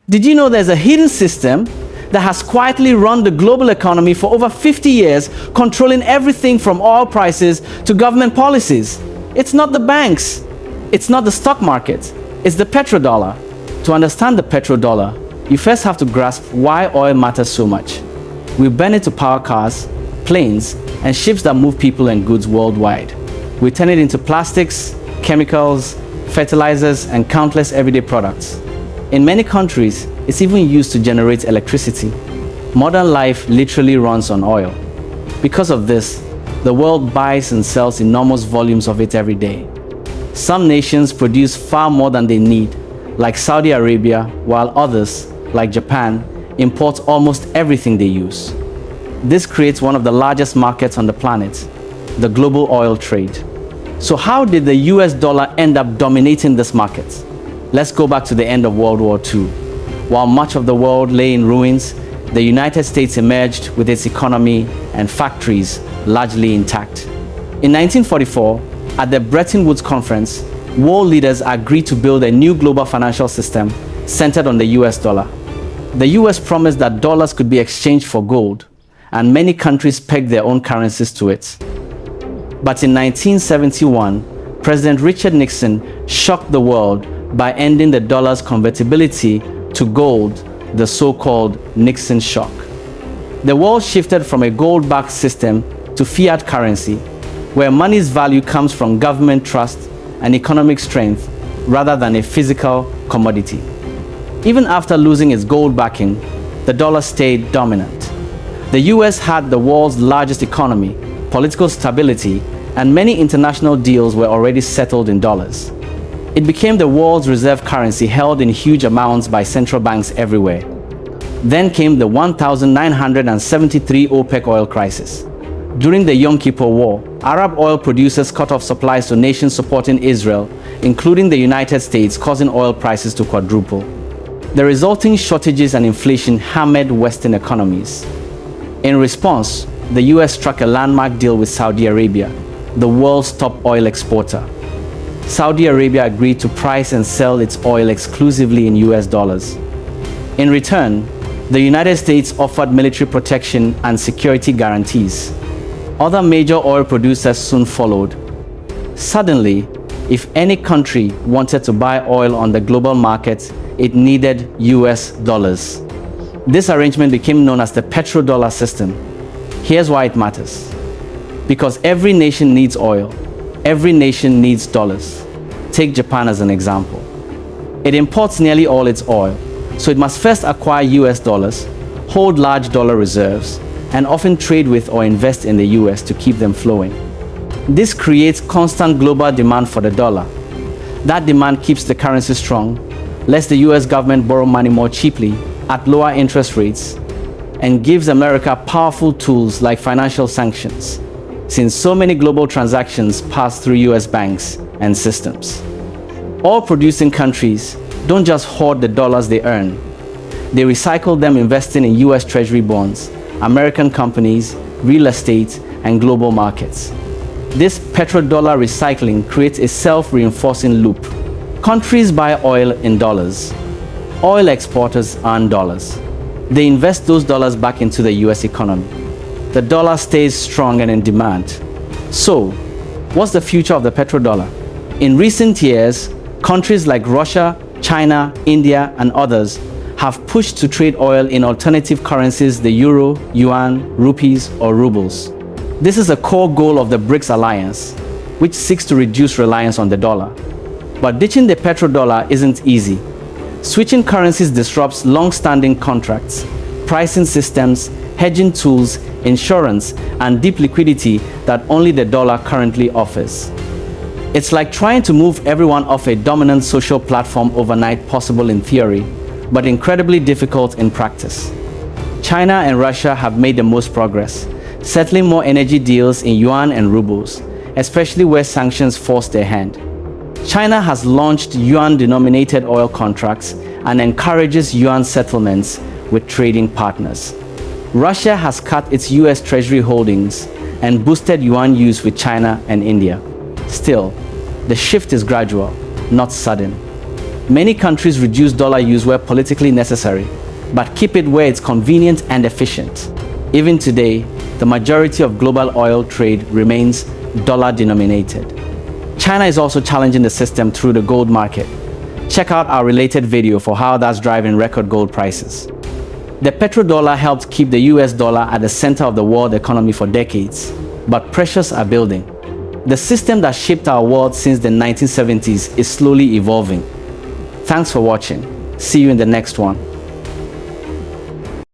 Did you know there's a hidden system that has quietly run the global economy for over 50 years, controlling everything from oil prices to government policies? It's not the banks, it's not the stock market, it's the petrodollar. To understand the petrodollar, you first have to grasp why oil matters so much. We burn it to power cars, planes, and ships that move people and goods worldwide. We turn it into plastics, chemicals, fertilizers, and countless everyday products. In many countries, it's even used to generate electricity. Modern life literally runs on oil. Because of this, the world buys and sells enormous volumes of it every day. Some nations produce far more than they need, like Saudi Arabia, while others, like Japan, import almost everything they use. This creates one of the largest markets on the planet, the global oil trade. So how did the US dollar end up dominating this market? Let's go back to the end of World War II. While much of the world lay in ruins, the United States emerged with its economy and factories largely intact. In 1944, at the Bretton Woods Conference, world leaders agreed to build a new global financial system centered on the US dollar. The US promised that dollars could be exchanged for gold, and many countries pegged their own currencies to it. But in 1971, President Richard Nixon shocked the world by ending the dollar's convertibility to gold, the so-called Nixon shock. The world shifted from a gold-backed system to fiat currency, where money's value comes from government trust and economic strength rather than a physical commodity. Even after losing its gold backing, the dollar stayed dominant. The US had the world's largest economy, political stability, and many international deals were already settled in dollars. It became the world's reserve currency, held in huge amounts by central banks everywhere. Then came the 1973 OPEC oil crisis. During the Yom Kippur War, Arab oil producers cut off supplies to nations supporting Israel, including the United States, causing oil prices to quadruple. The resulting shortages and inflation hammered Western economies. In response, the US struck a landmark deal with Saudi Arabia, the world's top oil exporter. Saudi Arabia agreed to price and sell its oil exclusively in US dollars. In return, the United States offered military protection and security guarantees. Other major oil producers soon followed. Suddenly, if any country wanted to buy oil on the global market, it needed US dollars. This arrangement became known as the petrodollar system. Here's why it matters. Because every nation needs oil, every nation needs dollars. Take Japan as an example. It imports nearly all its oil, so it must first acquire US dollars, hold large dollar reserves, and often trade with or invest in the US to keep them flowing. This creates constant global demand for the dollar. That demand keeps the currency strong, lets the US government borrow money more cheaply at lower interest rates, and gives America powerful tools like financial sanctions, since so many global transactions pass through US banks and systems. Oil-producing countries don't just hoard the dollars they earn. They recycle them, investing in US Treasury bonds, American companies, real estate, and global markets. This petrodollar recycling creates a self-reinforcing loop. Countries buy oil in dollars. Oil exporters earn dollars. They invest those dollars back into the US economy. The dollar stays strong and in demand. So, what's the future of the petrodollar? In recent years, countries like Russia, China, India, and others have pushed to trade oil in alternative currencies, the euro, yuan, rupees, or rubles. This is a core goal of the BRICS alliance, which seeks to reduce reliance on the dollar. But ditching the petrodollar isn't easy. Switching currencies disrupts long-standing contracts, pricing systems, hedging tools, insurance, and deep liquidity that only the dollar currently offers. It's like trying to move everyone off a dominant social platform overnight, possible in theory, but incredibly difficult in practice. China and Russia have made the most progress, settling more energy deals in yuan and rubles, especially where sanctions force their hand. China has launched yuan-denominated oil contracts and encourages yuan settlements with trading partners. Russia has cut its US Treasury holdings and boosted yuan use with China and India. Still, the shift is gradual, not sudden. Many countries reduce dollar use where politically necessary, but keep it where it's convenient and efficient. Even today, the majority of global oil trade remains dollar-denominated. China is also challenging the system through the gold market. Check out our related video for how that's driving record gold prices. The petrodollar helped keep the US dollar at the center of the world economy for decades, but pressures are building. The system that shaped our world since the 1970s is slowly evolving. Thanks for watching. See you in the next one.